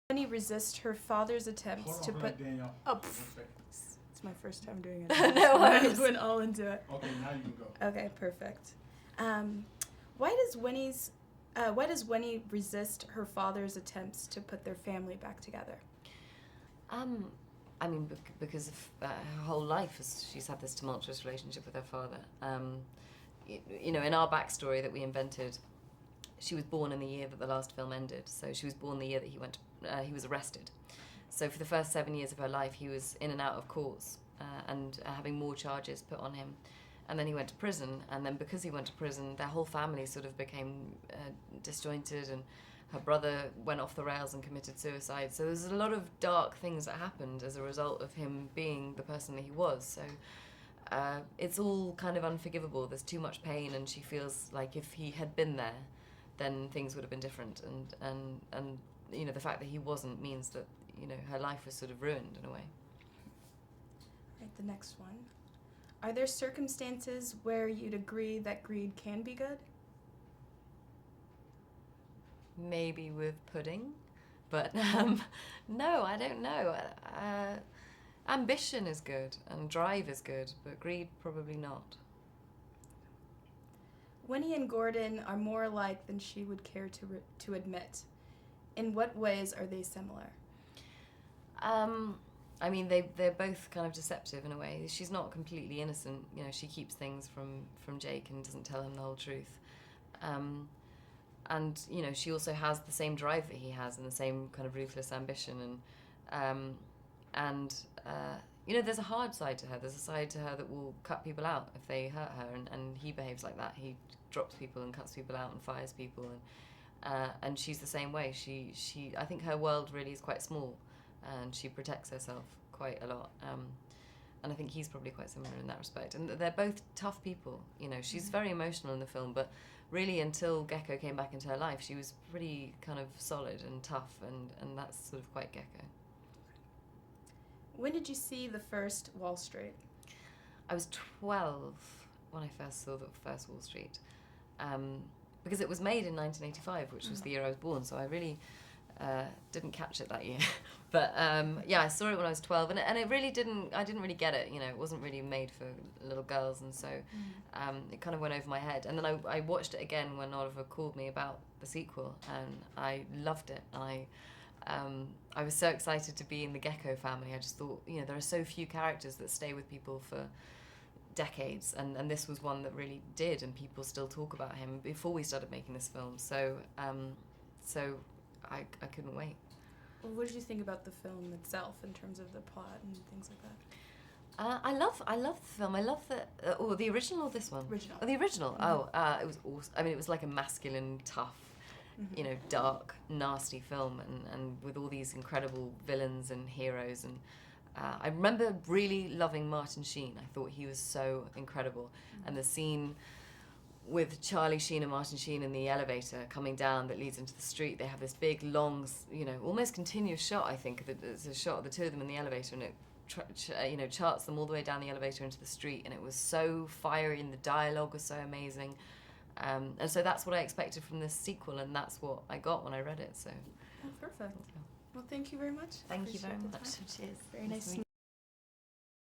Winnie resist her father's attempts to put... Danielle. Oh, it's my first time doing it. No I worries. went all into it. Okay, now you can go. Okay, perfect. Why does Winnie resist her father's attempts to put their family back together? I mean, because of her whole life, she's had this tumultuous relationship with her father. You know, in our backstory that we invented, she was born in the year that the last film ended. So she was born the year that he was arrested. So for the first 7 years of her life, he was in and out of courts and having more charges put on him. And then he went to prison, and then because he went to prison, their whole family sort of became disjointed, and her brother went off the rails and committed suicide. So there's a lot of dark things that happened as a result of him being the person that he was. So it's all kind of unforgivable. There's too much pain, and she feels like if he had been there, then things would have been different. And you know, the fact that he wasn't means that, you know, her life was sort of ruined in a way. Right, the next one. Are there circumstances where you'd agree that greed can be good? Maybe with pudding, but no, I don't know. Ambition is good and drive is good, but greed probably not. Winnie and Gordon are more alike than she would care to admit. In what ways are they similar? I mean, they're both kind of deceptive in a way. She's not completely innocent. You know, she keeps things from Jake and doesn't tell him the whole truth. And, you know, she also has the same drive that he has and the same kind of ruthless ambition. And you know, there's a hard side to her. There's a side to her that will cut people out if they hurt her, and he behaves like that. He drops people and cuts people out and fires people. And she's the same way. I think her world really is quite small, and she protects herself quite a lot. And I think he's probably quite similar in that respect. And they're both tough people. You know, she's very emotional in the film, but really until Gecko came back into her life, she was pretty kind of solid and tough, and that's sort of quite Gecko. When did you see the first Wall Street? I was 12 when I first saw the first Wall Street, because it was made in 1985, which was the year I was born, so I really didn't catch it that year. But yeah, I saw it when I was 12, and it really I didn't really get it. You know, it wasn't really made for little girls, and so it kind of went over my head. And then I watched it again when Oliver called me about the sequel, and I loved it. And I was so excited to be in the Gecko family. I just thought, you know, there are so few characters that stay with people for decades, and this was one that really did, and people still talk about him before we started making this film. So I couldn't wait. Well, what did you think about the film itself in terms of the plot and things like that? I love the film. I love the original or this one? Original. Oh, the original. It was awesome. I mean, it was like a masculine, tough, you know, dark, nasty film, and with all these incredible villains and heroes. And I remember really loving Martin Sheen. I thought he was so incredible. And the scene with Charlie Sheen and Martin Sheen in the elevator coming down that leads into the street, they have this big, long, you know, almost continuous shot, I think. It's a shot of the two of them in the elevator, and it you know, charts them all the way down the elevator into the street, and it was so fiery, and the dialogue was so amazing. And so that's what I expected from this sequel, and that's what I got when I read it. So. Oh, perfect. Well, thank you very much. Thank you very Appreciate the much. time. Cheers. Very nice to meet you.